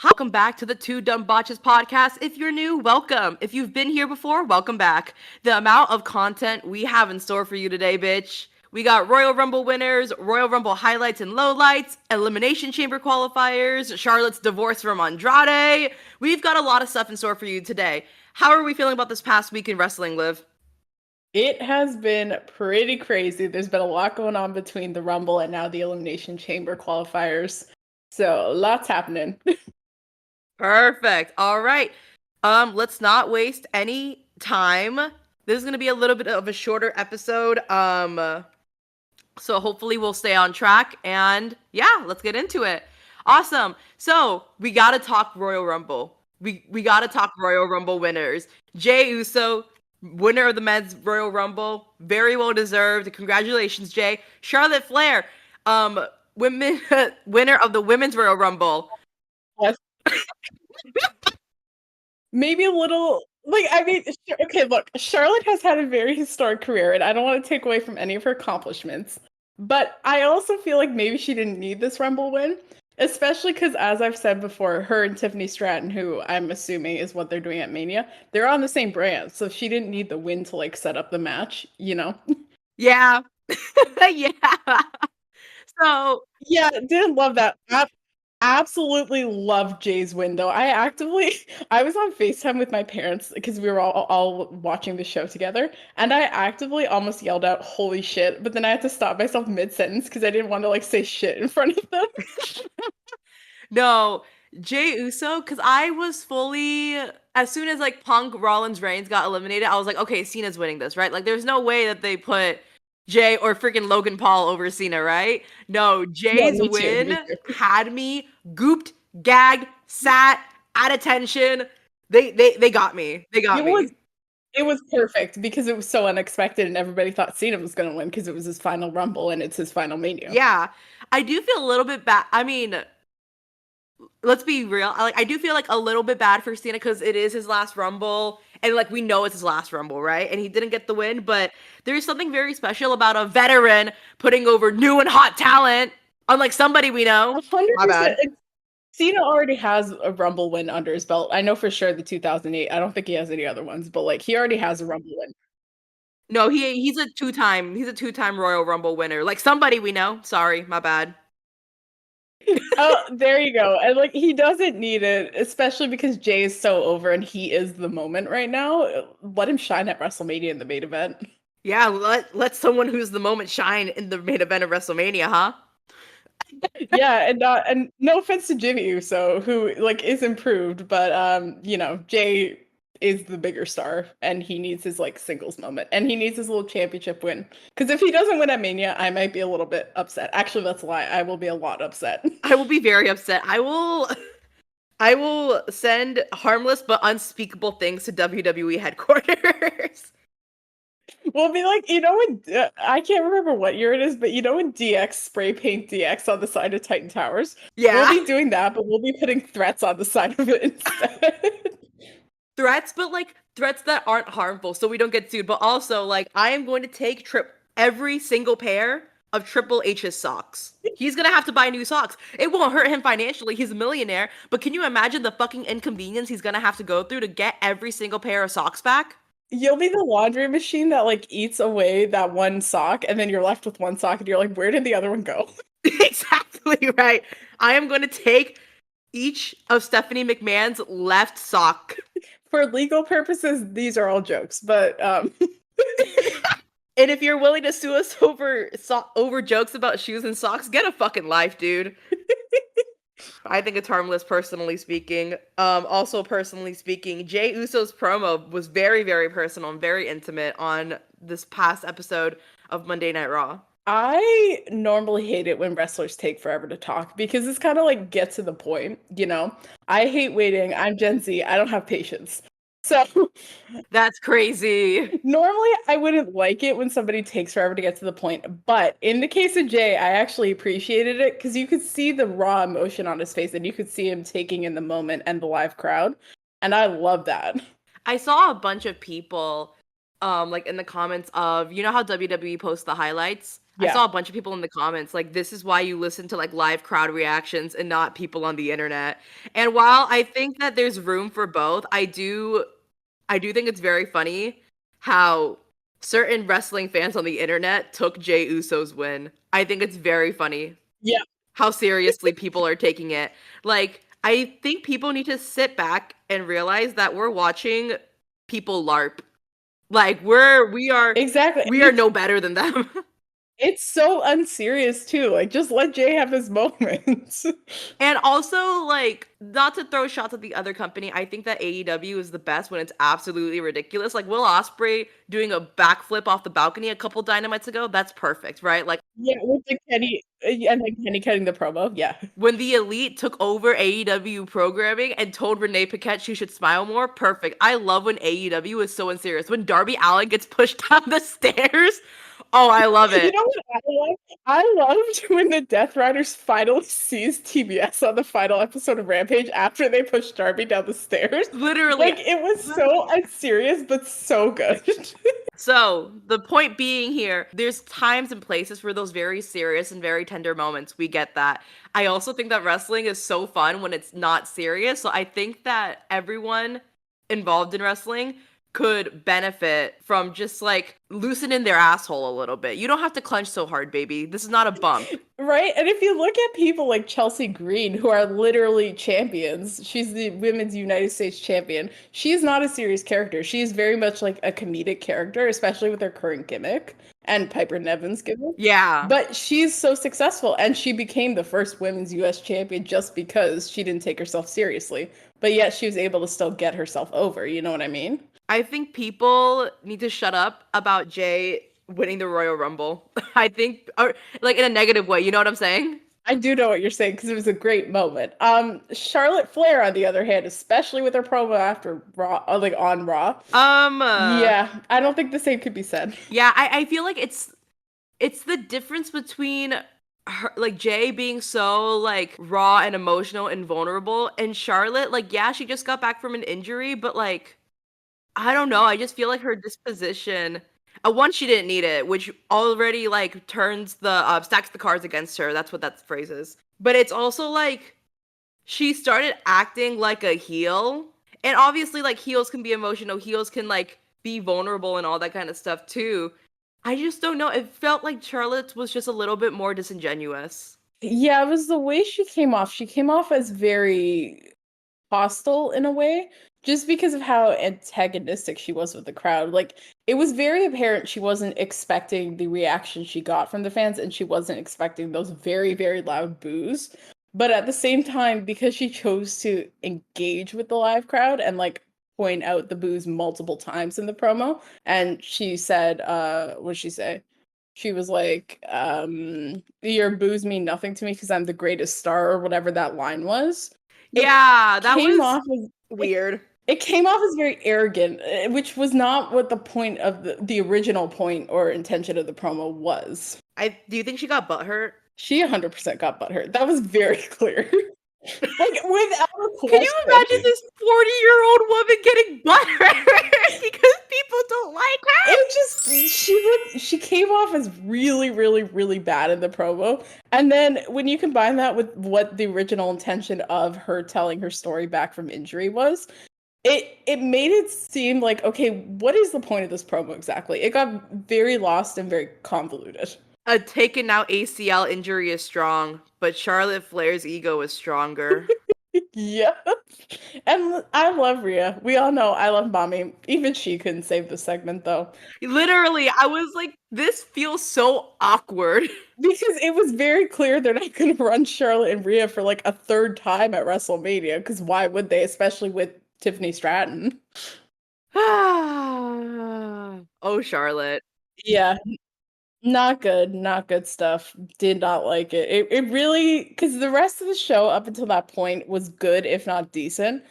Welcome back to the Two Dumb Botches podcast. If you're new, welcome. If you've been here before, welcome back. The amount of content we have in store for you today, bitch. We got Royal Rumble winners, Royal Rumble highlights and lowlights, Elimination Chamber qualifiers, Charlotte's divorce from Andrade. We've got a lot of stuff in store for you today. How are we feeling about this past week in wrestling, Liv? It has been pretty crazy. There's been a lot going on between the Rumble and now the Elimination Chamber qualifiers. So, lots happening. Perfect. All right. Let's not waste any time. This is going to be a little bit of a shorter episode. So hopefully we'll stay on track and yeah, let's get into it. Awesome. So, we got to talk Royal Rumble. We got to talk Royal Rumble winners. Jey Uso, winner of the men's Royal Rumble, very well deserved. Congratulations, Jey. Charlotte Flair, women winner of the women's Royal Rumble. Yes. Maybe a little okay, look, Charlotte has had a very historic career, and I don't want to take away from any of her accomplishments. But I also feel like maybe she didn't need this Rumble win, especially because, as I've said before, her and Tiffany Stratton, who I'm assuming is what they're doing at Mania, they're on the same brand, so she didn't need the win to like set up the match, you know? Yeah. Yeah. So, yeah, didn't love that. Absolutely love Jay's window. I was on FaceTime with my parents because we were all watching the show together, and I actively almost yelled out "Holy shit!" But then I had to stop myself mid-sentence because I didn't want to like say shit in front of them. no, Jey Uso, because I was fully, as soon as like Punk, Rollins, Reigns got eliminated, I was like, okay, Cena's winning this, right? Like, there's no way that they put Jey or freaking Logan Paul over Cena, right? No, No, Jay's me too. win Me too. had me gooped, gagged, sat, at attention. They got me. They got It me. was it was perfect because it was so unexpected, and everybody thought Cena was going to win because it was his final Rumble and it's his final Mania. Yeah, I do feel a little bit bad. I mean, let's be real. I do feel like a little bit bad for Cena because it is his last Rumble, and like we know it's his last Rumble, right? And he didn't get the win, but there's something very special about a veteran putting over new and hot talent, unlike somebody we know. 100%. Cena already has a Rumble win under his belt. I know for sure the 2008. I don't think he has any other ones, but like he already has a Rumble win. No, he's a two-time Royal Rumble winner. Like somebody we know. Sorry, my bad. Oh, there you go. And like he doesn't need it, especially because Jay is so over and he is the moment right now. Let him shine at WrestleMania in the main event. Yeah, let someone who's the moment shine in the main event of WrestleMania, huh? Yeah, and no offense to Jimmy Uso, who like is improved, but Jay is the bigger star and he needs his like singles moment and he needs his little championship win. Because if he doesn't win at Mania, I might be a little bit upset. Actually, that's a lie. I will be a lot upset. I will be very upset. I will send harmless but unspeakable things to WWE headquarters. We'll be like, when I can't remember what year it is, but when DX spray paint DX on the side of Titan Towers, Yeah. we'll be doing that, but we'll be putting threats on the side of it instead. Threats, but like threats that aren't harmful so we don't get sued. But also, like, I am going to take every single pair of Triple H's socks. He's gonna have to buy new socks. It won't hurt him financially. He's a millionaire. But can you imagine the fucking inconvenience he's gonna have to go through to get every single pair of socks back? You'll be the laundry machine that like eats away that one sock, and then you're left with one sock, and you're like, where did the other one go? Exactly right. I am going to take each of Stephanie McMahon's left sock. For legal purposes, these are all jokes, but And if you're willing to sue us over jokes about shoes and socks, get a fucking life, dude. I think it's harmless, personally speaking. Also, personally speaking, Jey Uso's promo was very, very personal and very intimate on this past episode of Monday Night Raw. I normally hate it when wrestlers take forever to talk because it's kind of like get to the point, I hate waiting. I'm Gen Z. I don't have patience. So that's crazy. Normally, I wouldn't like it when somebody takes forever to get to the point. But in the case of Jay, I actually appreciated it because you could see the raw emotion on his face and you could see him taking in the moment and the live crowd. And I love that. I saw a bunch of people like in the comments of, you know how WWE posts the highlights? I Yeah. saw a bunch of people in the comments like this is why you listen to like live crowd reactions and not people on the internet. And while I think that there's room for both, I do think it's very funny how certain wrestling fans on the internet took Jey Uso's win. I think it's very funny Yeah. how seriously people are taking it. Like, I think people need to sit back and realize that we're watching people LARP. Like, Exactly. we are no better than them. It's so unserious too. Like, just let Jay have his moments. And also, like, not to throw shots at the other company, I think that AEW is the best when it's absolutely ridiculous. Like Will Ospreay doing a backflip off the balcony a couple dynamites ago, that's perfect, right? Like Yeah, with the Kenny and then Kenny cutting the promo. Yeah. when the Elite took over AEW programming and told Renee Paquette she should smile more, perfect. I love when AEW is so unserious. When Darby Allin gets pushed down the stairs, oh, I love You it. know what I love? I loved when the Death Riders finally seized TBS on the final episode of Rampage after they pushed Darby down the stairs. Literally. Like, it was so unserious, but so good. So, the point being here, there's times and places for those very serious and very tender moments. We get that. I also think that wrestling is so fun when it's not serious. So, I think that everyone involved in wrestling could benefit from just like loosening their asshole a little bit. You don't have to clench so hard, baby. This is not a bump. Right? And if you look at people like Chelsea Green, who are literally champions, she's the women's United States champion. She's not a serious character. She's very much like a comedic character, especially with her current gimmick and Piper Nevin's gimmick. Yeah. But she's so successful, and she became the first women's US champion just because she didn't take herself seriously. But yet she was able to still get herself over. You know what I mean? I think people need to shut up about Jay winning the Royal Rumble. I think, or like in a negative way. You know what I'm saying? I do know what you're saying because it was a great moment. Charlotte Flair, on the other hand, especially with her promo after Raw, like on Raw, Um, uh, yeah, I don't think the same could be said. yeah, I feel like it's the difference between her, like Jay being so like raw and emotional and vulnerable, and Charlotte, like yeah, she just got back from an injury, but like I don't know, I just feel like her disposition. One, she didn't need it, which already like turns the stacks the cards against her. That's what that phrase is. But it's also like she started acting like a heel. And obviously, like, heels can be emotional, heels can, like, be vulnerable and all that kind of stuff, too. I just don't know. It felt like Charlotte was just a little bit more disingenuous. Yeah, it was the way she came off. She came off as very hostile in a way, just because of how antagonistic she was with the crowd. Like, it was very apparent she wasn't expecting the reaction she got from the fans, and she wasn't expecting those very, very loud boos. But at the same time, because she chose to engage with the live crowd and like point out the boos multiple times in the promo, and she said, what'd she say? She was like, your boos mean nothing to me because I'm the greatest star, or whatever that line was. It Yeah, that came was off as weird. it came off as very arrogant, which was not what the point of the original point or intention of the promo was. Do you think she got butthurt? She 100% got butthurt. That was very clear. Like, without a Can you imagine question. this 40-year-old woman getting butthurt because people don't like her? It just she came off as really, really, really bad in the promo. And then when you combine that with what the original intention of her telling her story back from injury was, it made it seem like, okay, what is the point of this promo exactly? It got very lost and very convoluted. A taken out ACL injury is strong, but Charlotte Flair's ego is stronger. Yeah. And I love Rhea. We all know I love Mommy. Even she couldn't save the segment though. Literally, I was like, this feels so awkward. Because it was very clear they're not going to run Charlotte and Rhea for like a third time at WrestleMania. Because why would they, especially with Tiffany Stratton? Oh, Charlotte. Yeah, not good. Not good stuff. Did not like it. It really, because the rest of the show up until that point was good, if not decent.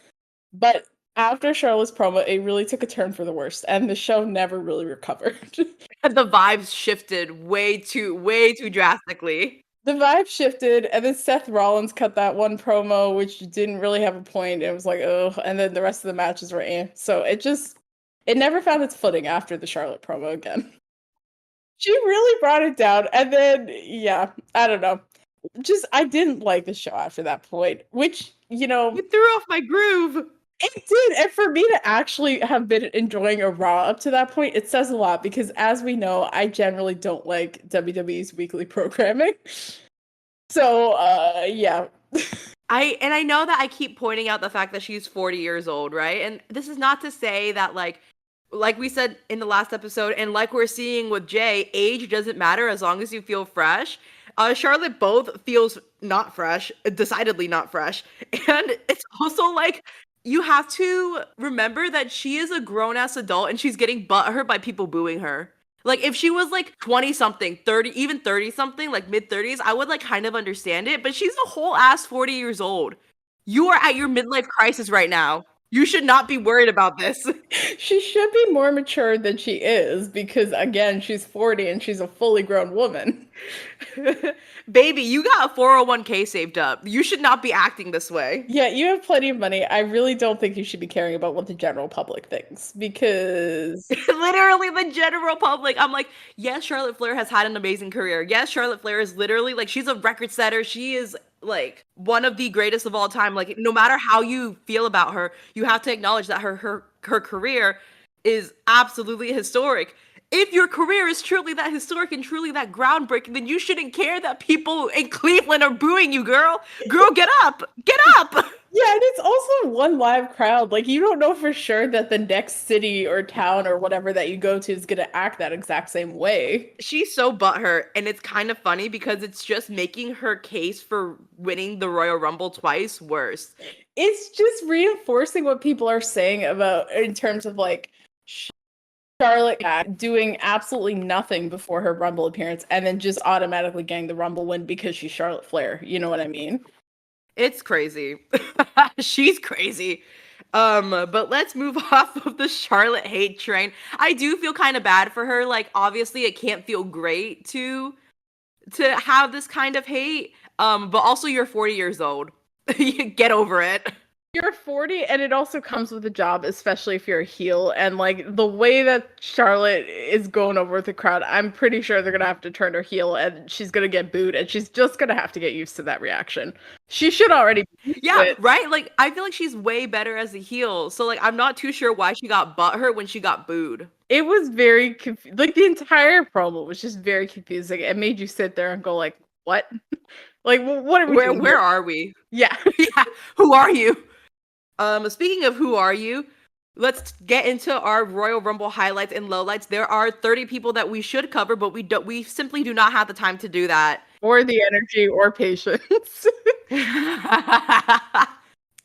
But after Charlotte's promo, it really took a turn for the worst, and the show never really recovered. The vibes shifted way too drastically. The vibe shifted, and then Seth Rollins cut that one promo, which didn't really have a point. It was like, oh, and then the rest of the matches were eh. So it never found its footing after the Charlotte promo again. She really brought it down, and then yeah, I don't know. Just I didn't like the show after that point, which, You threw off my groove. it did, and for me to actually have been enjoying a Raw up to that point, it says a lot because as we know, I generally don't like WWE's weekly programming. So, yeah. I know that I keep pointing out the fact that she's 40 years old, right? And this is not to say that like we said in the last episode, and like we're seeing with Jay, age doesn't matter as long as you feel fresh. Charlotte both feels not fresh, decidedly not fresh. And it's also like you have to remember that she is a grown ass adult and she's getting butthurt by people booing her. Like if she was like 20 something, 30, even 30 something, like mid 30s, I would like kind of understand it, but she's a whole ass 40 years old. You are at your midlife crisis right now. You should not be worried about this. She should be more mature than she is because again, she's 40 and she's a fully grown woman. Baby, you got a 401k saved up. You should not be acting this way. Yeah, you have plenty of money. I really don't think you should be caring about what the general public thinks because Literally the general public. I'm like, yes, Charlotte Flair has had an amazing career. Yes, Charlotte Flair is literally like she's a record setter. She is like one of the greatest of all time. Like no matter how you feel about her, you have to acknowledge that her career is absolutely historic. If your career is truly that historic and truly that groundbreaking, then you shouldn't care that people in Cleveland are booing you, girl. Girl, get up. Get up. yeah, and it's also one live crowd. Like you don't know for sure that the next city or town or whatever that you go to is gonna act that exact same way. She's so butthurt, and it's kind of funny because it's just making her case for winning the Royal Rumble twice worse. It's just reinforcing what people are saying about in terms of like Charlotte doing absolutely nothing before her Rumble appearance and then just automatically getting the Rumble win because she's Charlotte Flair. You know what I mean? It's crazy. She's crazy. But let's move off of the Charlotte hate train. I do feel kind of bad for her. Like, obviously, it can't feel great to have this kind of hate. But also you're 40 years old. Get over it. You're 40 and it also comes with a job, especially if you're a heel. And like the way that Charlotte is going over with the crowd, I'm pretty sure they're gonna have to turn her heel and she's gonna get booed and she's just gonna have to get used to that reaction. She should already be Yeah, right? Like I feel like she's way better as a heel. So like I'm not too sure why she got butthurt when she got booed. It was very like the entire promo was just very confusing. It made you sit there and go like, what? Like what are we doing Where here? are we? Yeah. Yeah, who are you? Speaking of who are you, let's get into our Royal Rumble highlights and lowlights. There are 30 people that we should cover, but we simply do not have the time to do that. Or the energy or patience.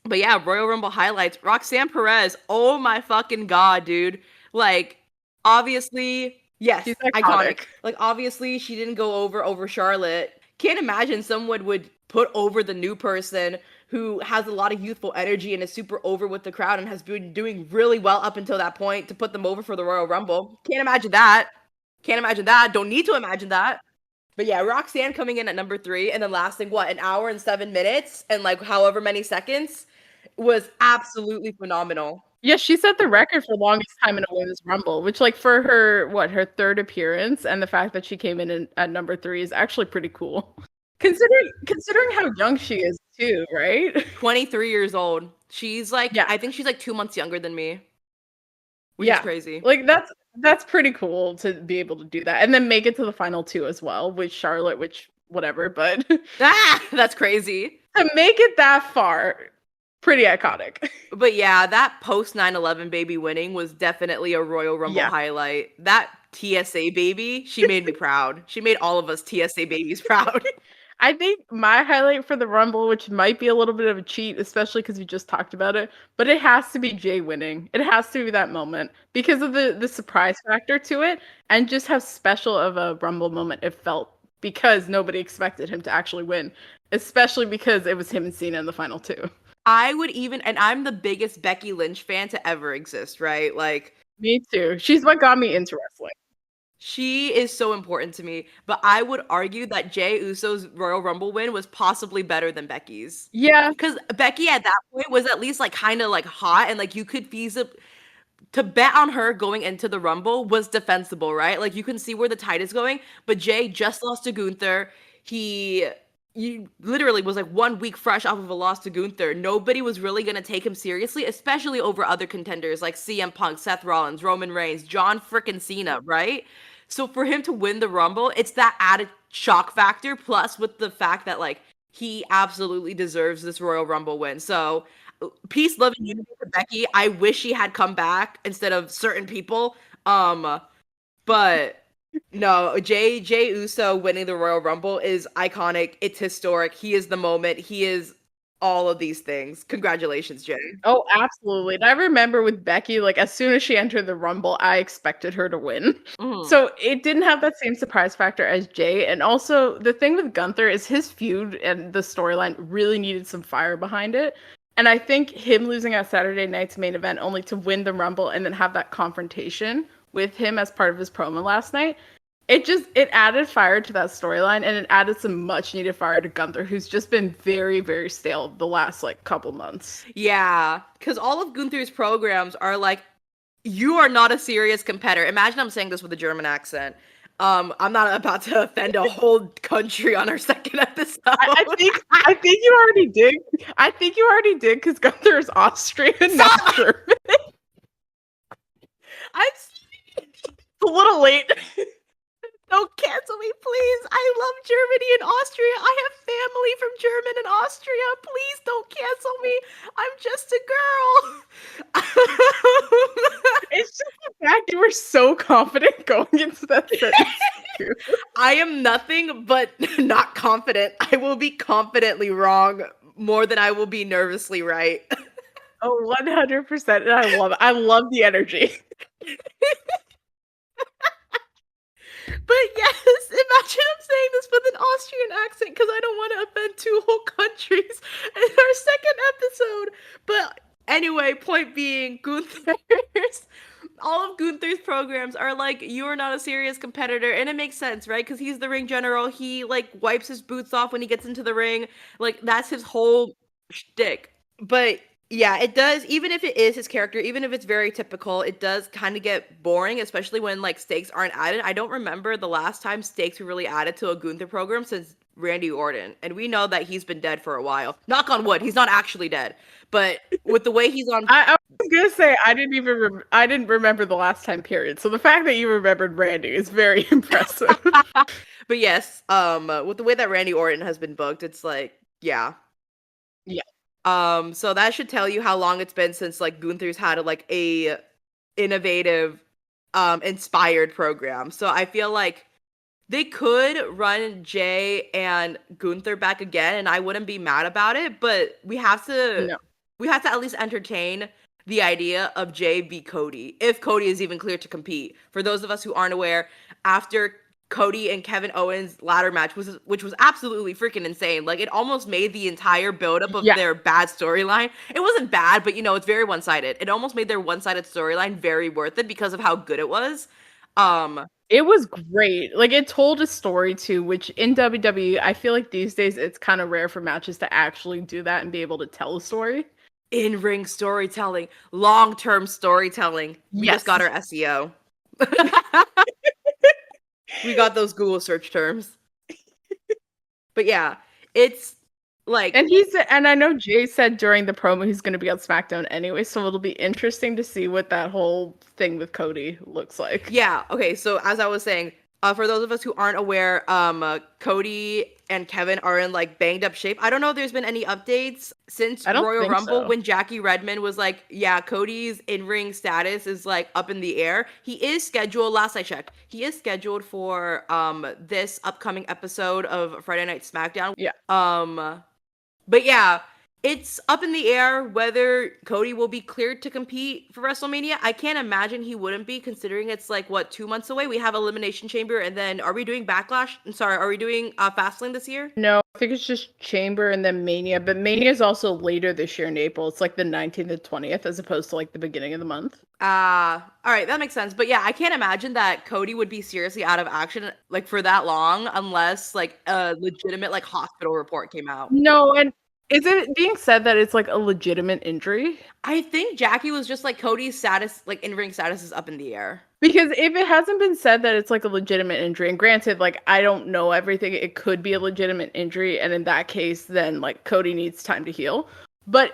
But yeah, Royal Rumble highlights. Roxanne Perez. Oh my fucking god, dude. Like, obviously, yes, She's iconic. Like, obviously, she didn't go over Charlotte. Can't imagine someone would put over the new person who has a lot of youthful energy and is super over with the crowd and has been doing really well up until that point to put them over for the Royal Rumble. Can't imagine that. Can't imagine that. Don't need to imagine that. But yeah, Roxanne coming in at number 3 and then lasting what, an hour and 7 minutes and like however many seconds was absolutely phenomenal. Yeah, she set the record for longest time in a women's rumble, which like for her her third appearance and the fact that she came in at number 3 is actually pretty cool. Considering how young she is too, right? 23 years old. She's like, Yeah. I think she's like 2 months younger than me. Which is crazy. Like that's pretty cool to be able to do that and then make it to the final 2 as well with Charlotte, which whatever, but That's crazy. to make it that far, pretty iconic. But yeah, that post 9/11 baby winning was definitely a Royal Rumble highlight. That TSA baby, she made me proud. She made all of us TSA babies proud. I think my highlight for the Rumble, which might be a little bit of a cheat, especially because we just talked about it, but it has to be Jay winning. It has to be that moment because of the surprise factor to it and just how special of a Rumble moment it felt because nobody expected him to actually win, especially because it was him and Cena in the final 2. I would even, and I'm the biggest Becky Lynch fan to ever exist, right? Like, me too. She's what got me into wrestling. She is so important to me, but I would argue that Jey Uso's Royal Rumble win was possibly better than Becky's. Yeah. Because Becky at that point was at least like kind of like hot and like you could feasibly to bet on her going into the Rumble was defensible, right? Like you can see where the tide is going, but Jay just lost to Gunther. He literally was like 1 week fresh off of a loss to Gunther. Nobody was really going to take him seriously, especially over other contenders like CM Punk, Seth Rollins, Roman Reigns, John frickin' Cena, right? So for him to win the Rumble, it's that added shock factor, plus with the fact that like he absolutely deserves this Royal Rumble win. So peace, love, and unity to Becky. I wish she had come back instead of certain people. But no, Jay Uso winning the Royal Rumble is iconic. It's historic. He is the moment. He is all of these things. Congratulations, Jay. Oh, absolutely. And I remember with Becky, like as soon as she entered the Rumble, I expected her to win. Mhm. So it didn't have that same surprise factor as Jay. And also the thing with Gunther is his feud and the storyline really needed some fire behind it. And I think him losing at Saturday night's main event only to win the Rumble and then have that confrontation with him as part of his promo last night, it added fire to that storyline and it added some much needed fire to Gunther, who's just been very, very stale the last like couple months. Yeah, because all of Gunther's programs are like, you are not a serious competitor. Imagine I'm saying this with a German accent. I'm not about to offend a whole country on our second episode. I think you already did. I think you already did because Gunther is Austrian, not German. I'm A little late. Don't cancel me, please. I love Germany and Austria. I have family from Germany and Austria. Please don't cancel me. I'm just a girl. It's just the fact you were so confident going into that sentence. I am nothing but not confident. I will be confidently wrong more than I will be nervously right. Oh, 100%. And I love it. I love the energy. But yes, imagine I'm saying this with an Austrian accent because I don't want to offend two whole countries in our second episode. But anyway, point being, all of Gunther's programs are like, you're not a serious competitor, and it makes sense, right? Because he's the ring general. He like wipes his boots off when he gets into the ring. Like that's his whole shtick. But yeah, it does. Even if it is his character, even if it's very typical, it does kind of get boring, especially when like stakes aren't added. I don't remember the last time stakes were really added to a Gunther program since Randy Orton, and we know that he's been dead for a while. Knock on wood, he's not actually dead, but with the way he's on. I was gonna say I didn't remember the last time period. So the fact that you remembered Randy is very impressive. But yes, with the way that Randy Orton has been booked, it's like, yeah. Yeah. So that should tell you how long it's been since like Gunther's had like a innovative, inspired program. So I feel like they could run Jay and Gunther back again, and I wouldn't be mad about it. But we have to at least entertain the idea of Jay v Cody, if Cody is even clear to compete. For those of us who aren't aware, after Cody and Kevin Owens ladder match which was absolutely freaking insane. Like it almost made the entire buildup of their bad storyline. It wasn't bad, but you know, it's very one-sided. It almost made their one-sided storyline very worth it because of how good it was. It was great. Like it told a story too, which in WWE, I feel like these days it's kind of rare for matches to actually do that and be able to tell a story. In-ring storytelling, long-term storytelling. We just got our SEO. We got those Google search terms. But yeah, it's like, and I know Jay said during the promo he's going to be on SmackDown anyway, so it'll be interesting to see what that whole thing with Cody looks like. Yeah, okay, so as I was saying, for those of us who aren't aware, Cody and Kevin are in like banged up shape. I don't know if there's been any updates since Royal Rumble when Jackie Redmond was like, yeah, Cody's in-ring status is like up in the air. He is scheduled, last I checked, he is scheduled for this upcoming episode of Friday Night SmackDown. Yeah. But yeah, it's up in the air whether Cody will be cleared to compete for WrestleMania. I can't imagine he wouldn't be, considering it's like, what, 2 months away? We have Elimination Chamber, and then are we doing Backlash? Are we doing Fastlane this year? No, I think it's just Chamber and then Mania, but Mania is also later this year in April. It's like the 19th and 20th as opposed to like the beginning of the month. All right, that makes sense. But yeah, I can't imagine that Cody would be seriously out of action like for that long unless like a legitimate like hospital report came out. No, Is it being said that it's like a legitimate injury? I think Jackie was just like Cody's status, like in-ring status is up in the air. Because if it hasn't been said that it's like a legitimate injury, and granted, like I don't know everything, it could be a legitimate injury, and in that case, then like Cody needs time to heal. But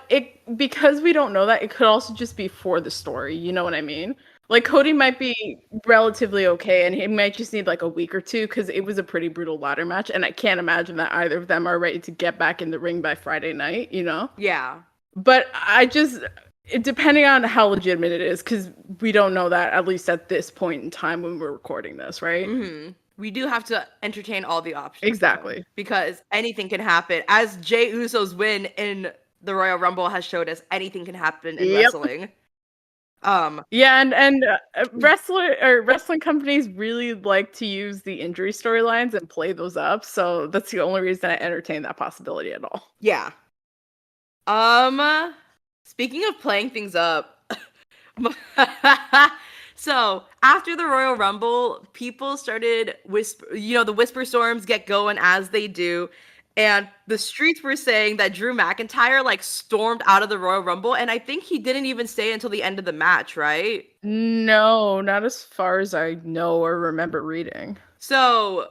because we don't know that, it could also just be for the story. You know what I mean? Like Cody might be relatively okay, and he might just need like a week or two because it was a pretty brutal ladder match, and I can't imagine that either of them are ready to get back in the ring by Friday night. You know? Yeah. But depending on how legitimate it is, because we don't know that at least at this point in time when we're recording this, right? Mm-hmm. We do have to entertain all the options. Exactly. Though, because anything can happen. As Jey Uso's win in the Royal Rumble has showed us, anything can happen in wrestling. Yeah, and wrestling companies really like to use the injury storylines and play those up, so that's the only reason I entertain that possibility at all. Yeah. Speaking of playing things up, so after the Royal Rumble, people started the whisper storms get going as they do. And the streets were saying that Drew McIntyre like stormed out of the Royal Rumble, and I think he didn't even stay until the end of the match, right? No, not as far as I know or remember reading. So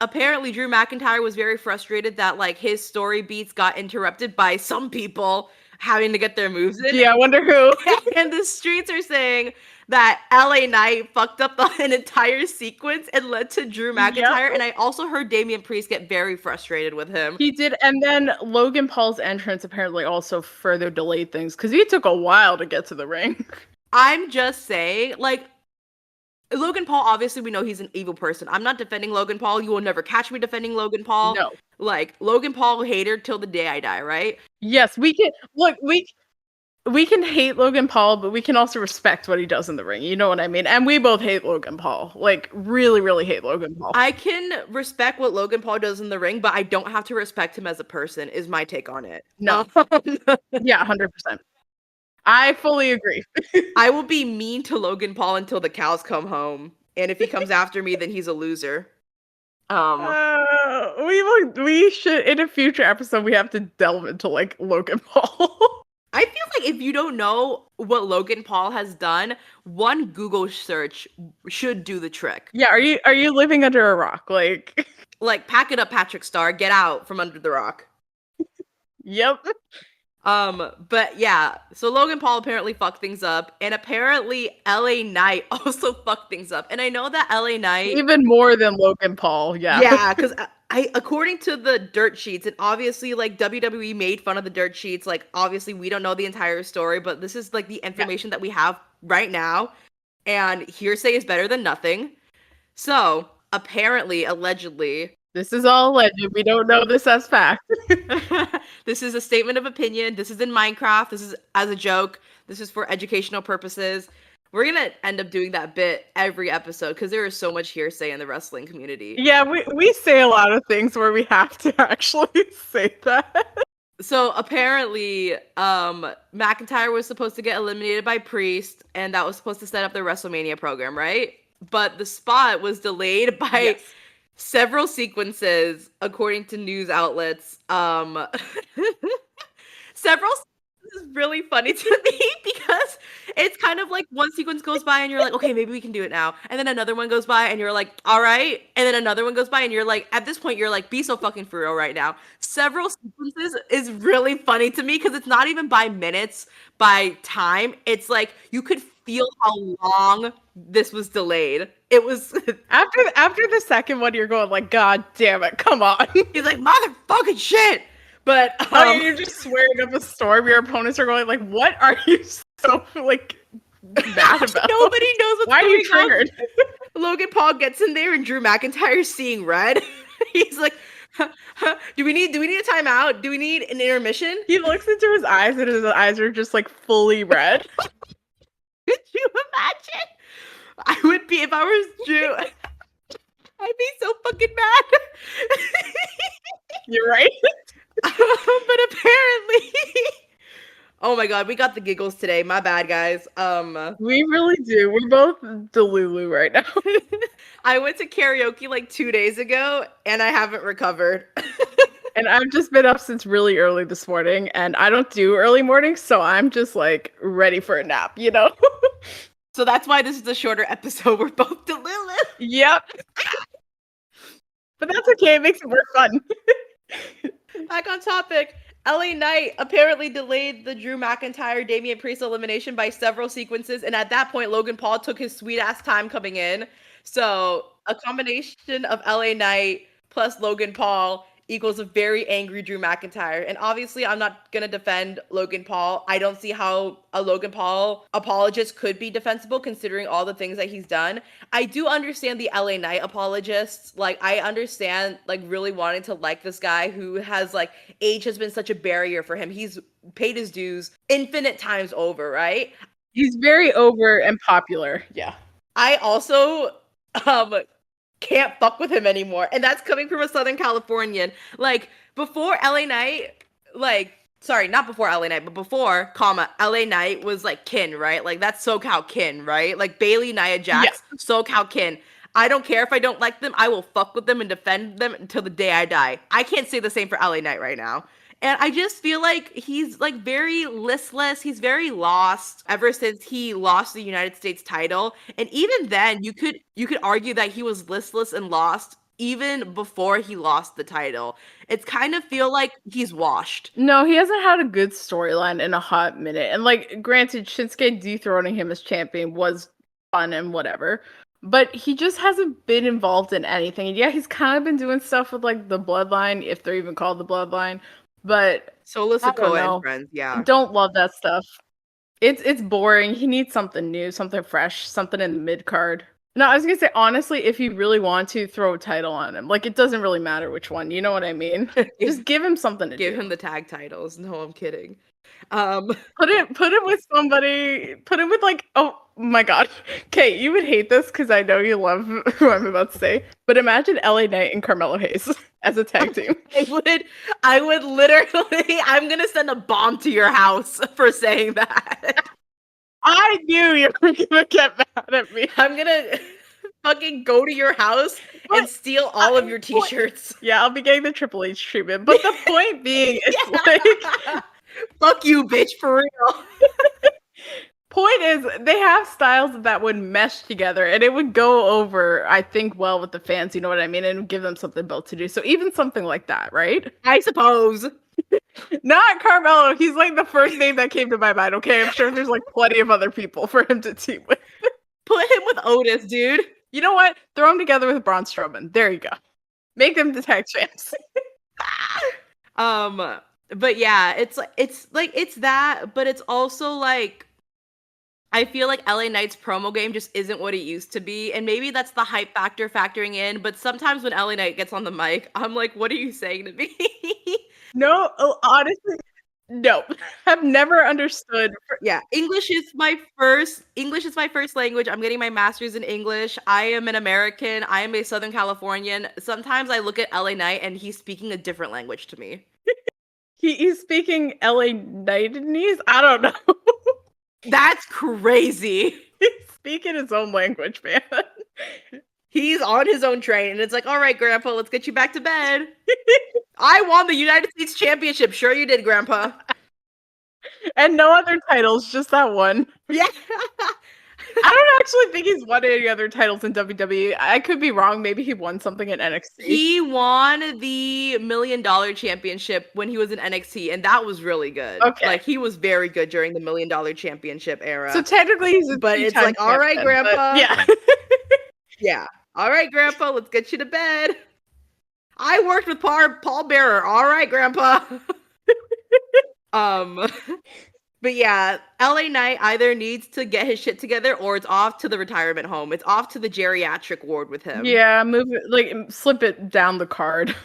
apparently Drew McIntyre was very frustrated that like his story beats got interrupted by some people having to get their moves in. Yeah, I wonder who. And the streets are saying that LA Knight fucked up an entire sequence and led to Drew McIntyre. Yep. And I also heard Damian Priest get very frustrated with him. He did, and then Logan Paul's entrance apparently also further delayed things because he took a while to get to the ring. I'm just saying, like, Logan Paul, obviously we know he's an evil person. I'm not defending Logan Paul. You will never catch me defending Logan Paul. No. Like, Logan Paul hater till the day I die, right? Yes, we can hate Logan Paul, but we can also respect what he does in the ring. You know what I mean? And we both hate Logan Paul. Like, really, really hate Logan Paul. I can respect what Logan Paul does in the ring, but I don't have to respect him as a person, is my take on it. No. Yeah, 100%. I fully agree. I will be mean to Logan Paul until the cows come home. And if he comes after me, then he's a loser. We should, in a future episode, we have to delve into, like, Logan Paul. I feel like if you don't know what Logan Paul has done, one Google search should do the trick. Yeah, are you living under a rock? Like pack it up, Patrick Star. Get out from under the rock. Yep. But yeah, so Logan Paul apparently fucked things up, and apparently LA Knight also fucked things up. And I know that LA Knight even more than Logan Paul, yeah. Yeah, because according to the dirt sheets, and obviously like WWE made fun of the dirt sheets, like obviously we don't know the entire story, but this is like the information that we have right now, and hearsay is better than nothing. So apparently, allegedly, this is all alleged. We don't know this as fact. This is a statement of opinion. This is in Minecraft. This is as a joke. This is for educational purposes. We're going to end up doing that bit every episode because there is so much hearsay in the wrestling community. Yeah, we say a lot of things where we have to actually say that. So apparently, McIntyre was supposed to get eliminated by Priest, and that was supposed to set up the WrestleMania program, right? But the spot was delayed by several sequences, according to news outlets. Several is really funny to me because it's kind of like one sequence goes by and you're like, okay, maybe we can do it now. And then another one goes by and you're like, all right. And then another one goes by and you're like, at this point, you're like, be so fucking for real right now. Several sequences is really funny to me because it's not even by minutes, by time. It's like you could feel how long this was delayed. It was after the second one, you're going like, God damn it, come on. He's like, motherfucking shit. But you're just swearing up a storm. Your opponents are going like, "What are you so like mad about?" Nobody knows what's Why going are you triggered? On. Logan Paul gets in there and Drew McIntyre's seeing red. He's like, do we need a timeout? Do we need an intermission? He looks into his eyes and his eyes are just like fully red. Could you imagine? I would be if I was Drew. I'd be so fucking mad. You're right. But apparently, oh my god, we got the giggles today. My bad, guys. We really do. We're both delulu right now. I went to karaoke like 2 days ago, and I haven't recovered. And I've just been up since really early this morning, and I don't do early mornings, so I'm just like ready for a nap, you know? So that's why this is a shorter episode. We're both delirious. Yep. But that's okay, it makes it more fun. Back on topic. LA Knight apparently delayed the Drew McIntyre Damian Priest elimination by several sequences, and at that point, Logan Paul took his sweet ass time coming in. So a combination of LA Knight plus Logan Paul equals a very angry Drew McIntyre. And obviously, I'm not gonna defend Logan Paul. I don't see how a Logan Paul apologist could be defensible considering all the things that he's done. I do understand the LA Knight apologists. Like, I understand like really wanting to like this guy who has like age has been such a barrier for him. He's paid his dues infinite times over, right? He's very over and popular. Yeah. I also can't fuck with him anymore. And that's coming from a Southern Californian. Like, before LA Knight, like, sorry, not before LA Knight, but before, LA Knight was like kin, right? Like, that's SoCal kin, right? Like, Bailey, Nia Jax, SoCal kin. I don't care if I don't like them. I will fuck with them and defend them until the day I die. I can't say the same for LA Knight right now. And I just feel like he's like very listless. He's very lost ever since he lost the United States title. And even then, you could argue that he was listless and lost even before he lost the title. It's kind of feel like he's washed. No, he hasn't had a good storyline in a hot minute. And like, granted, Shinsuke dethroning him as champion was fun and whatever. But he just hasn't been involved in anything. And yeah, he's kind of been doing stuff with like the bloodline, if they're even called the bloodline. But Solo I don't Sikoa know. and friends, yeah. Don't love that stuff. It's boring. He needs something new, something fresh, something in the mid card. No, I was gonna say honestly, if you really want to throw a title on him, like it doesn't really matter which one. You know what I mean? Just give him something to Give do. him the tag titles. No, I'm kidding. Put it with somebody. Put it with like, oh my god, Kate, you would hate this because I know you love who I'm about to say. But imagine LA Knight and Carmelo Hayes as a tag team. I would literally. I'm gonna send a bomb to your house for saying that. I knew you were gonna get mad at me. I'm gonna fucking go to your house and steal all of your t-shirts. Yeah, I'll be getting the Triple H treatment. But the point being, it's like, fuck you, bitch, for real. Point is, they have styles that would mesh together, and it would go over, I think, well with the fans. You know what I mean? And give them something both to do. So even something like that, right? I suppose. Not Carmelo. He's like the first name that came to my mind. Okay, I'm sure there's like plenty of other people for him to team with. Put him with Otis, dude. You know what? Throw him together with Braun Strowman. There you go. Make them the tag champs. But yeah, it's that, but it's also like I feel like LA Knight's promo game just isn't what it used to be, and maybe that's the hype factor factoring in. But sometimes when LA Knight gets on the mic, I'm like, "What are you saying to me?" No, honestly, no. I've never understood. Yeah, English is my first language. I'm getting my master's in English. I am an American. I am a Southern Californian. Sometimes I look at LA Knight and he's speaking a different language to me. He's speaking LA Knightanese? I don't know. That's crazy. He's speaking his own language, man. He's on his own train, and it's like, all right, Grandpa, let's get you back to bed. I won the United States Championship. Sure you did, Grandpa. And no other titles, just that one. Yeah. I don't actually think he's won any other titles in WWE. I could be wrong. Maybe he won something in NXT. He won the $1 Million Championship when he was in NXT, and that was really good. Okay. Like, he was very good during the $1 Million Championship era. So technically he's but it's like, all right, Grandpa. Yeah. Yeah. All right, Grandpa, let's get you to bed. I worked with Paul Bearer. All right, Grandpa. But yeah, LA Knight either needs to get his shit together or it's off to the retirement home. It's off to the geriatric ward with him. Yeah, move it, like slip it down the card.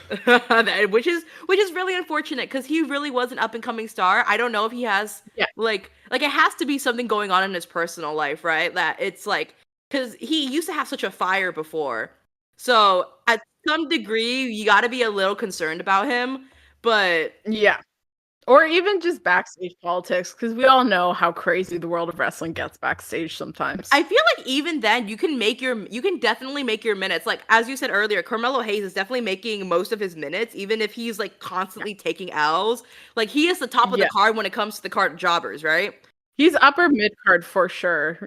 which is really unfortunate because he really was an up and coming star. I don't know if he has like it has to be something going on in his personal life, right? That it's like because he used to have such a fire before. So at some degree, you got to be a little concerned about him. But yeah. Or even just backstage politics, because we all know how crazy the world of wrestling gets backstage sometimes. I feel like even then you can definitely make your minutes. Like as you said earlier, Carmelo Hayes is definitely making most of his minutes, even if he's like constantly taking L's. Like he is the top of the card when it comes to the card jobbers, right? He's upper mid card for sure,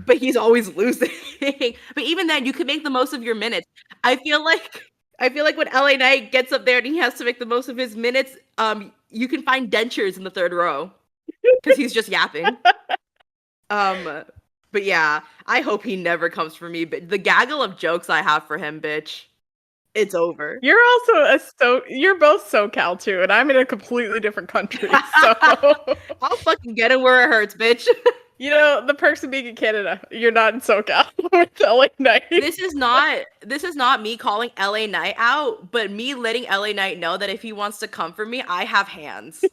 But he's always losing. But even then, you can make the most of your minutes. I feel like when LA Knight gets up there and he has to make the most of his minutes, you can find dentures in the third row because he's just yapping. But yeah, I hope he never comes for me. But the gaggle of jokes I have for him, bitch, it's over. You're you're both SoCal too, and I'm in a completely different country. So I'll fucking get him where it hurts, bitch. The perks of being in Canada. You're not in SoCal with LA Knight. This is not me calling LA Knight out, but me letting LA Knight know that if he wants to come for me, I have hands.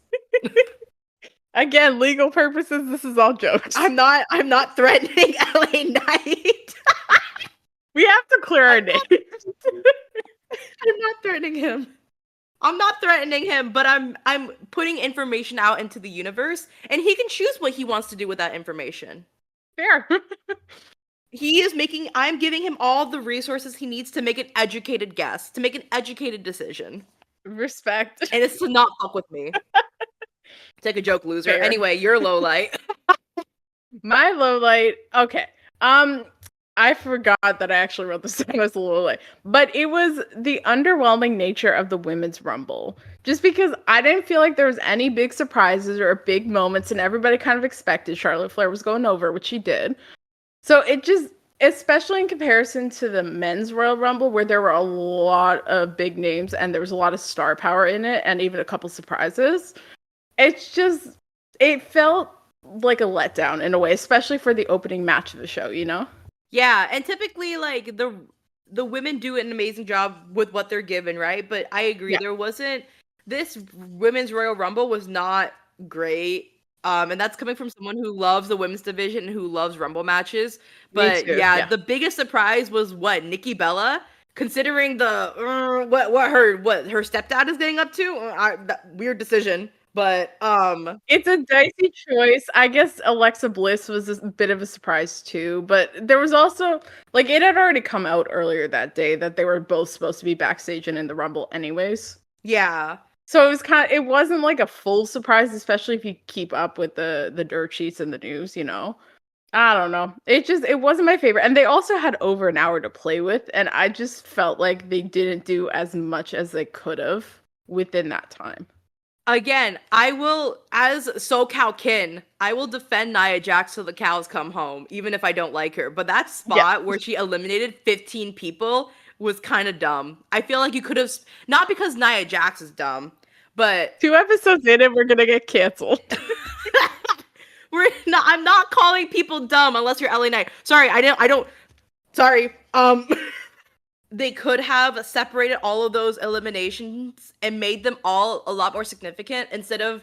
Again, legal purposes, this is all jokes. I'm not threatening LA Knight. We have to clear our name. I'm not threatening him. I'm not threatening him, but I'm putting information out into the universe, and he can choose what he wants to do with that information. Fair. I'm giving him all the resources he needs to make an educated guess, to make an educated decision. Respect. And it's to not fuck with me. Take a joke, loser. Fair. Anyway, you're low light. My low light. Okay. I forgot that I actually wrote this down as a low light, but it was the underwhelming nature of the women's rumble. Just because I didn't feel like there was any big surprises or big moments, and everybody kind of expected Charlotte Flair was going over, which she did. So it just, especially in comparison to the men's Royal Rumble, where there were a lot of big names and there was a lot of star power in it, and even a couple surprises. It felt like a letdown in a way, especially for the opening match of the show, Yeah, and typically, like, the women do an amazing job with what they're given, right? But I agree, this women's Royal Rumble was not great. And that's coming from someone who loves the women's division and who loves Rumble matches. But yeah, the biggest surprise was Nikki Bella, considering what her stepdad is getting up to. Weird decision. But it's a dicey choice. I guess Alexa Bliss was a bit of a surprise too, but there was also it had already come out earlier that day that they were both supposed to be backstage and in the Rumble anyways. Yeah. So it wasn't like a full surprise, especially if you keep up with the dirt sheets and the news, I don't know. It wasn't my favorite. And they also had over an hour to play with, and I just felt like they didn't do as much as they could have within that time. Again, I will, as SoCal Kin, I will defend Nia Jax till the cows come home, even if I don't like her. But that spot where she eliminated 15 people was kind of dumb. I feel like you could have, not because Nia Jax is dumb, but 2 episodes in and we're gonna get canceled. I'm not calling people dumb unless you're LA Knight. Sorry, sorry. They could have separated all of those eliminations and made them all a lot more significant instead of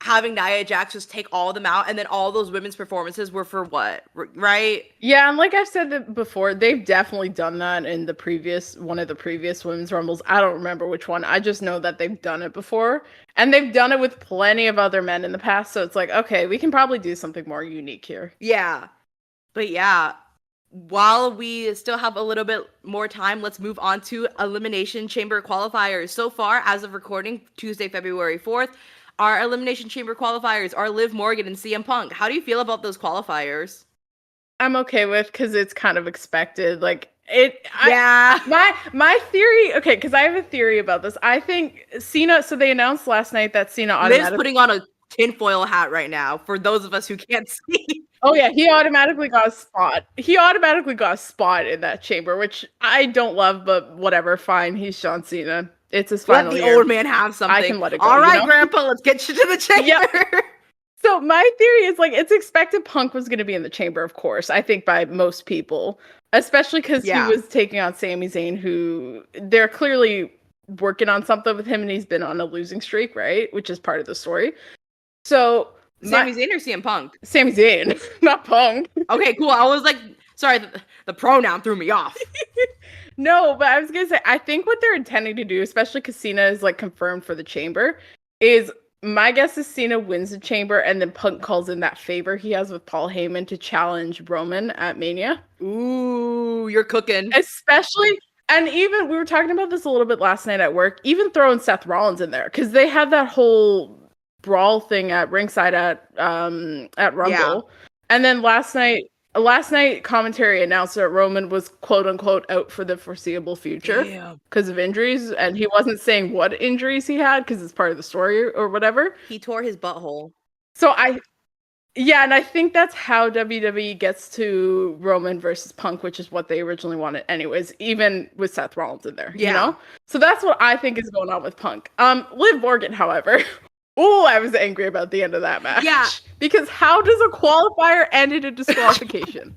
having Nia Jax just take all of them out, and then all those women's performances were for what, right? Yeah, and like I've said before, they've definitely done that in one of the previous women's rumbles. I don't remember which one. I just know that they've done it before, and they've done it with plenty of other men in the past. So it's like, okay, we can probably do something more unique here. Yeah, but yeah. While we still have a little bit more time, let's move on to Elimination Chamber qualifiers. So far, as of recording, Tuesday, February 4th, our Elimination Chamber qualifiers are Liv Morgan and CM Punk. How do you feel about those qualifiers? I'm okay with, because it's kind of expected. My theory, okay, because I have a theory about this. I think Cena, so they announced last night that Cena automatically... Liv's putting on a tinfoil hat right now, for those of us who can't see. Oh yeah, he automatically got a spot. He automatically got a spot in that chamber, which I don't love, but whatever, fine. He's John Cena. It's his final year. Let the old man have something. I can let it go. All right, Grandpa, let's get you to the chamber. Yep. So my theory is it's expected Punk was going to be in the chamber, of course. I think by most people, especially because he was taking on Sami Zayn, who they're clearly working on something with him, and he's been on a losing streak, right? Which is part of the story. So. Sami Zayn or CM Punk? Sami Zayn, not Punk. Okay, cool. I was like, sorry, the pronoun threw me off. No, but I was going to say, I think what they're intending to do, especially because Cena is confirmed for the chamber, is My guess is Cena wins the chamber, and then Punk calls in that favor he has with Paul Heyman to challenge Roman at Mania. Ooh, you're cooking. Especially, and even we were talking about this a little bit last night at work, even throwing Seth Rollins in there, because they had that whole brawl thing at ringside at Rumble. And then last night commentary announced that Roman was quote unquote out for the foreseeable future Damn. because of injuries, and he wasn't saying what injuries he had because it's part of the story or whatever. He tore his butthole. So yeah, and I think that's how WWE gets to Roman versus Punk, which is what they originally wanted anyways, even with Seth Rollins in there, you know? So that's what I think is going on with Punk. Liv Morgan, however, oh, I was angry about the end of that match. Yeah. Because how does a qualifier end in a disqualification?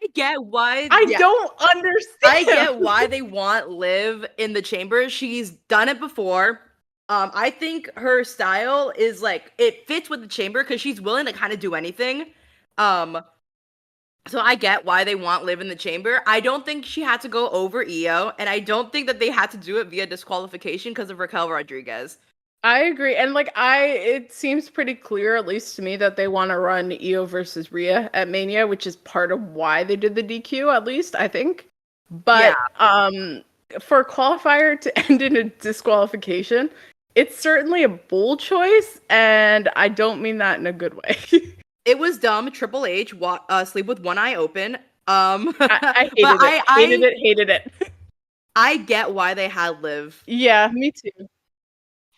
I get why. I don't understand. I get why they want Liv in the chamber. She's done it before. I think her style is like it fits with the chamber because she's willing to kind of do anything. So I get why they want Liv in the chamber. I don't think she had to go over Io, and I don't think that they had to do it via disqualification because of Raquel Rodriguez. I agree, and it seems pretty clear, at least to me, that they want to run Io versus Rhea at Mania, which is part of why they did the DQ. At least I think, but for a qualifier to end in a disqualification, it's certainly a bold choice, and I don't mean that in a good way. It was dumb. Triple H sleep with one eye open. I hated it. I get why they had Liv. Yeah, me too.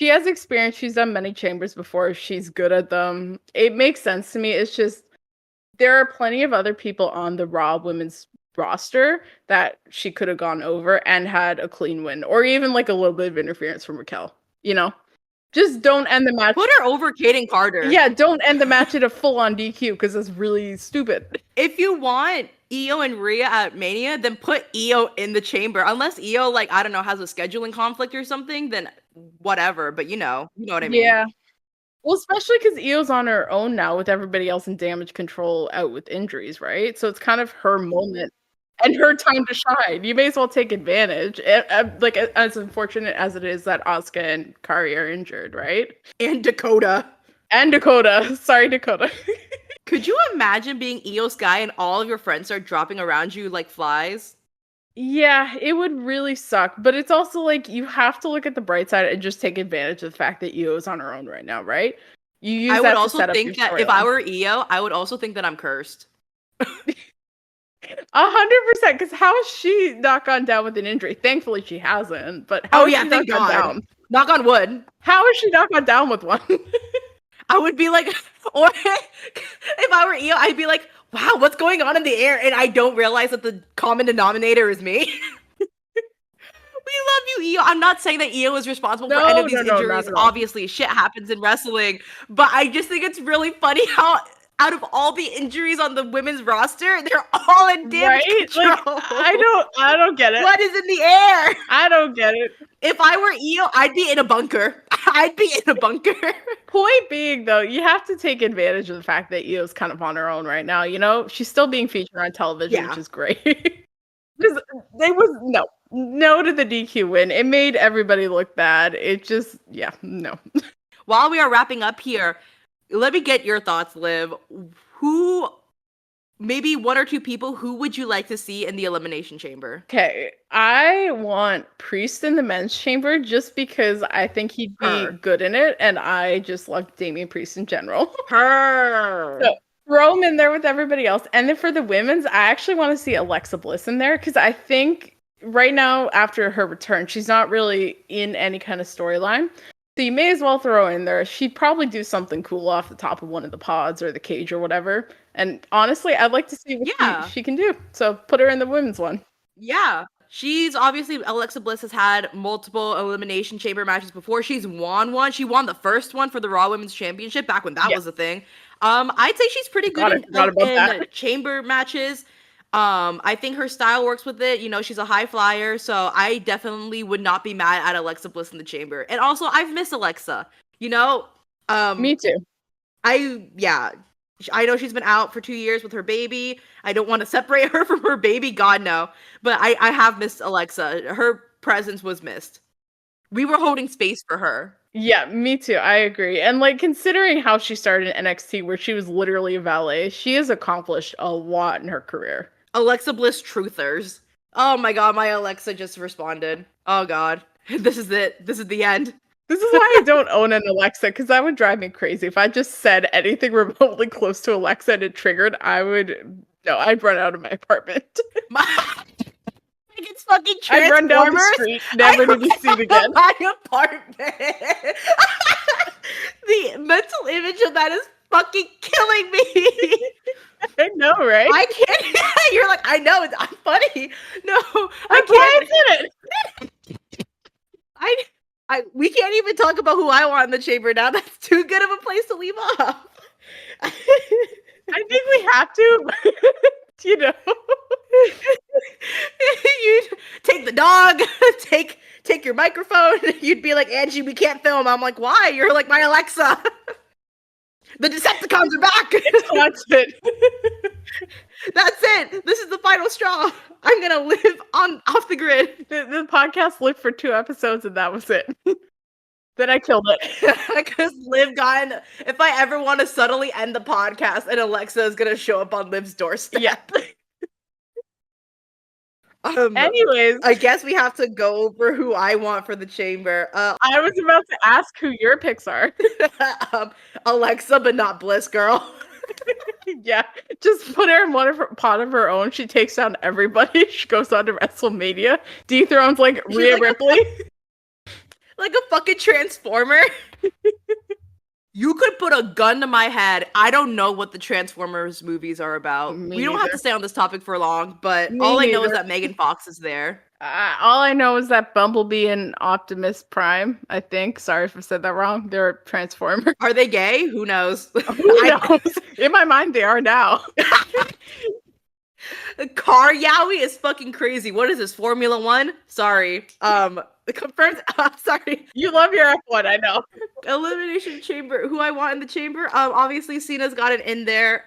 She has experience. She's done many chambers before. She's good at them. It makes sense to me. It's just there are plenty of other people on the Raw women's roster that she could have gone over and had a clean win, or even like a little bit of interference from Raquel. You know, just don't end the match. Put her over Kaden Carter. Yeah, don't end the match at a full-on DQ because it's really stupid. If you want Io and Rhea at Mania, then put Io in the chamber. Unless Io, like, I don't know, has a scheduling conflict or something, then whatever. But you know what I mean. Yeah. Well, especially because Io's on her own now with everybody else in Damage Control out with injuries, right? So it's kind of her moment and her time to shine. You may as well take advantage. Like, as unfortunate as it is that Asuka and Kari are injured, right? And Dakota. Sorry, Dakota. Could you imagine being Io Sky and all of your friends start dropping around you like flies? Yeah, it would really suck. But it's also like you have to look at the bright side and just take advantage of the fact that Io is on her own right now, right? You use I that would to also set up think your that if I were Io, I would also think that I'm cursed. 100%, because how has she not gone down with an injury? Thankfully, she hasn't. But how has she not gone down? Knock on wood. How has she not gone down with one? I would be like, or if I were Io, I'd be like, wow, what's going on in the air? And I don't realize that the common denominator is me. We love you, Io. I'm not saying that Io is responsible for any of these injuries. Obviously, shit happens in wrestling. But I just think it's really funny how out of all the injuries on the women's roster, they're all in damage control. Like, I don't get it. What is in the air? I don't get it. If I were Io, I'd be in a bunker. Point being, though, you have to take advantage of the fact that Io's kind of on her own right now. You know, she's still being featured on television, which is great. They was no to the DQ win. It made everybody look bad. It just, no. While we are wrapping up here, let me get your thoughts, Liv. Who, maybe one or two people, who would you like to see in the Elimination Chamber? Okay, I want Priest in the men's chamber just because I think he'd be good in it, and I just love Damian Priest in general. So, throw him in there with everybody else. And then for the women's, I actually want to see Alexa Bliss in there because I think right now, after her return, she's not really in any kind of storyline. So you may as well throw her in there. She'd probably do something cool off the top of one of the pods or the cage or whatever. And honestly, I'd like to see what she can do. So put her in the women's one. Yeah. She's obviously, Alexa Bliss has had multiple Elimination Chamber matches before. She's won one. She won the first one for the Raw Women's Championship back when that was a thing. I'd say she's pretty good in chamber matches. I think her style works with it. You know, she's a high flyer, so I definitely would not be mad at Alexa Bliss in the chamber. And also, I've missed Alexa. You know, me too. I know she's been out for 2 years with her baby. I don't want to separate her from her baby, God no. But I have missed Alexa. Her presence was missed. We were holding space for her. Yeah, me too. I agree. And like considering how she started in NXT, where she was literally a valet, she has accomplished a lot in her career. Alexa Bliss truthers. Oh my god, my Alexa just responded. Oh god. This is it. This is the end. This is why I don't own an Alexa, because that would drive me crazy. If I just said anything remotely close to Alexa and it triggered, I'd run out of my apartment. It's fucking I'd run down the Transformers. street, never to be seen again. My apartment. The mental image of that is fucking killing me. I know, right? I can't. You're like, I know, it's funny. No, I Why can't. isn't it? We can't even talk about who I want in the chamber now. That's too good of a place to leave off. I think we have to, you know. You'd take the dog, take your microphone. You'd be like, Angie, we can't film. I'm like, why? You're like my Alexa. The Decepticons are back. That's it. That's it. This is the final straw. I'm gonna live off the grid. The podcast lived for 2 episodes and that was it. Then I killed it. Because Liv got in, if I ever want to subtly end the podcast, and Alexa is gonna show up on Liv's doorstep. Yeah. Anyways, I guess we have to go over who I want for the chamber. I was about to ask who your picks are. Alexa, but not Bliss, girl. Yeah, just put her in one of her pot of her own. She takes down everybody. She goes on to WrestleMania. Dethrones like Rhea Ripley. Like a fucking transformer. You could put a gun to my head. I don't know what the Transformers movies are about. We don't have to stay on this topic for long, but all I know is that Megan Fox is there. All I know is that Bumblebee and Optimus Prime, I think. Sorry if I said that wrong. They're Transformers. Are they gay? Who knows? Who knows? In my mind, they are now. Car Yowie is fucking crazy. What is this? Formula One? Sorry. Confirmed. Sorry. You love your F1, I know. Elimination Chamber. Who I want in the chamber? Obviously Cena's got it in there.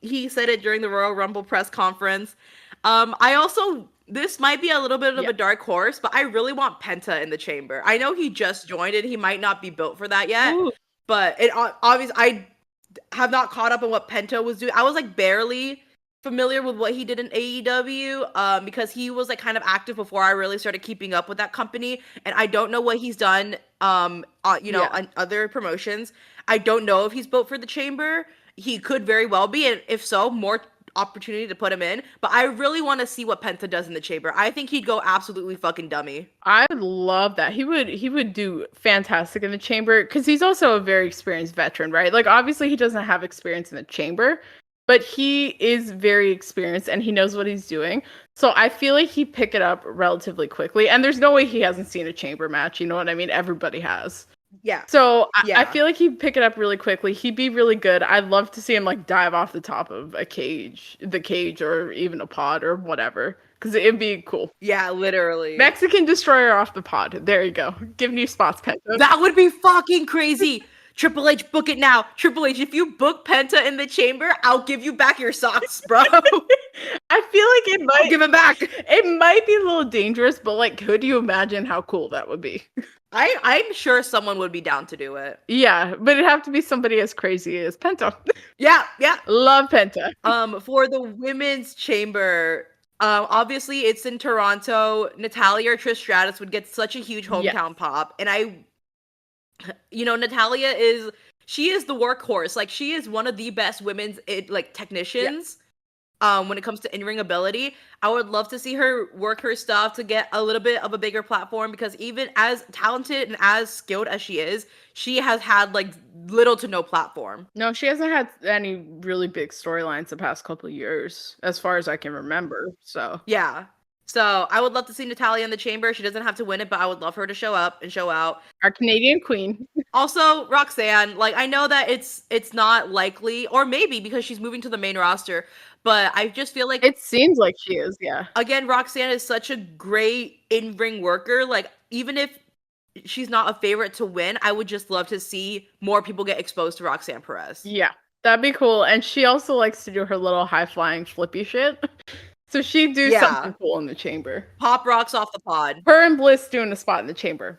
He said it during the Royal Rumble press conference. This might be a little bit of a dark horse, but I really want Penta in the chamber. I know he just joined it. He might not be built for that yet. Ooh. But it obviously I have not caught up on what Penta was doing. I was like barely familiar with what he did in AEW because he was like kind of active before I really started keeping up with that company, and I don't know what he's done on other promotions. I don't know if he's built for the chamber. He could very well be, and if so, more opportunity to put him in, but I really want to see what Penta does in the chamber. I think he'd go absolutely fucking dummy. I love that. He would do fantastic in the chamber because he's also a very experienced veteran, right? Like obviously he doesn't have experience in the chamber, but he is very experienced and he knows what he's doing. So I feel like he'd pick it up relatively quickly. And there's no way he hasn't seen a chamber match. You know what I mean? Everybody has. Yeah. So I feel like he'd pick it up really quickly. He'd be really good. I'd love to see him like dive off the top of the cage or even a pod or whatever. Because it'd be cool. Yeah, literally. Mexican Destroyer off the pod. There you go. Give new spots, Penta. That would be fucking crazy. Triple H, book it now. Triple H, if you book Penta in the chamber, I'll give you back your socks, bro. I feel like it might give him back. It might be a little dangerous, but like, could you imagine how cool that would be? I'm sure someone would be down to do it. Yeah, but it'd have to be somebody as crazy as Penta. Yeah. Love Penta. For the women's chamber, obviously it's in Toronto. Natalia or Trish Stratus would get such a huge hometown pop, and Natalia she is the workhorse. Like she is one of the best women's technicians. When it comes to in-ring ability, I would love to see her work her stuff to get a little bit of a bigger platform, because even as talented and as skilled as she is, she has had like little to no platform. No, she hasn't had any really big storylines the past couple of years, as far as I can remember. So yeah. So I would love to see Natalia in the chamber. She doesn't have to win it, but I would love her to show up and show out. Our Canadian queen. Also, Roxanne. Like I know that it's not likely, or maybe because she's moving to the main roster, but I just feel like it seems like she is. Yeah. Again, Roxanne is such a great in-ring worker. Like even if she's not a favorite to win, I would just love to see more people get exposed to Roxanne Perez. Yeah, that'd be cool. And she also likes to do her little high-flying flippy shit. So she'd do something cool in the chamber. Pop rocks off the pod. Her and Bliss doing a spot in the chamber.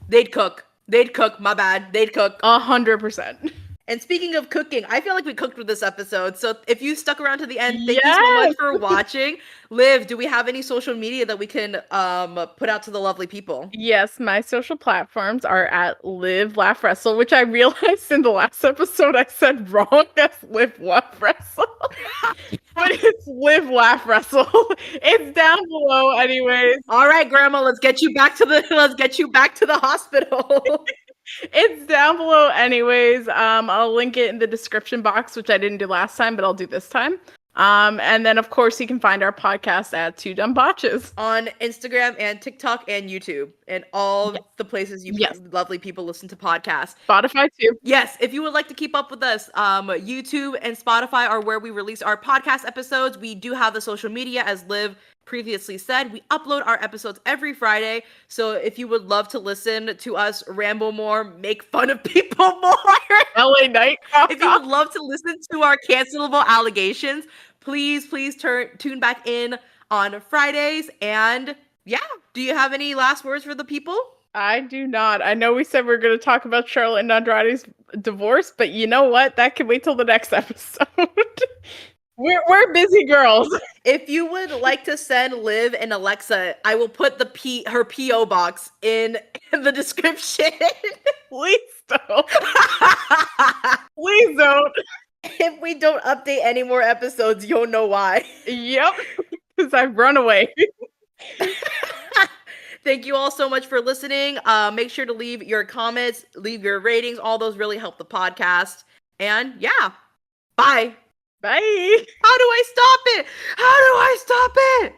They'd cook. They'd cook, my bad. They'd cook. 100%. And speaking of cooking, I feel like we cooked with this episode. So if you stuck around to the end, thank you so Yes! much for watching. Liv, do we have any social media that we can put out to the lovely people? Yes, my social platforms are at Live Laugh Wrestle, which I realized in the last episode I said wrong as Live Laugh Wrestle. But it's Live Laugh Wrestle. It's down below anyways. All right, Grandma, let's get you back to the hospital. It's down below anyways. I'll link it in the description box, which I didn't do last time, but I'll do this time. And then of course you can find our podcast at Two Dumb Botches on Instagram and TikTok and YouTube and all the places you lovely people listen to podcasts. Spotify too. Yes, if you would like to keep up with us, YouTube and Spotify are where we release our podcast episodes. We do have the social media, as Liv previously said. We upload our episodes every Friday. So if you would love to listen to us ramble more, make fun of people more, LA Night. if you would love to listen to our cancelable allegations, please tune back in on Fridays. And yeah, do you have any last words for the people? I do not. I know we said we are going to talk about Charlotte and Andrade's divorce, but you know what? That can wait till the next episode. We're busy girls. If you would like to send Liv and Alexa, I will put her PO box in the description. Please don't. Please don't. If we don't update any more episodes, you'll know why. Yep, because I've run away. Thank you all so much for listening. Make sure to leave your comments, leave your ratings. All those really help the podcast. And yeah, bye. Bye. How do I stop it?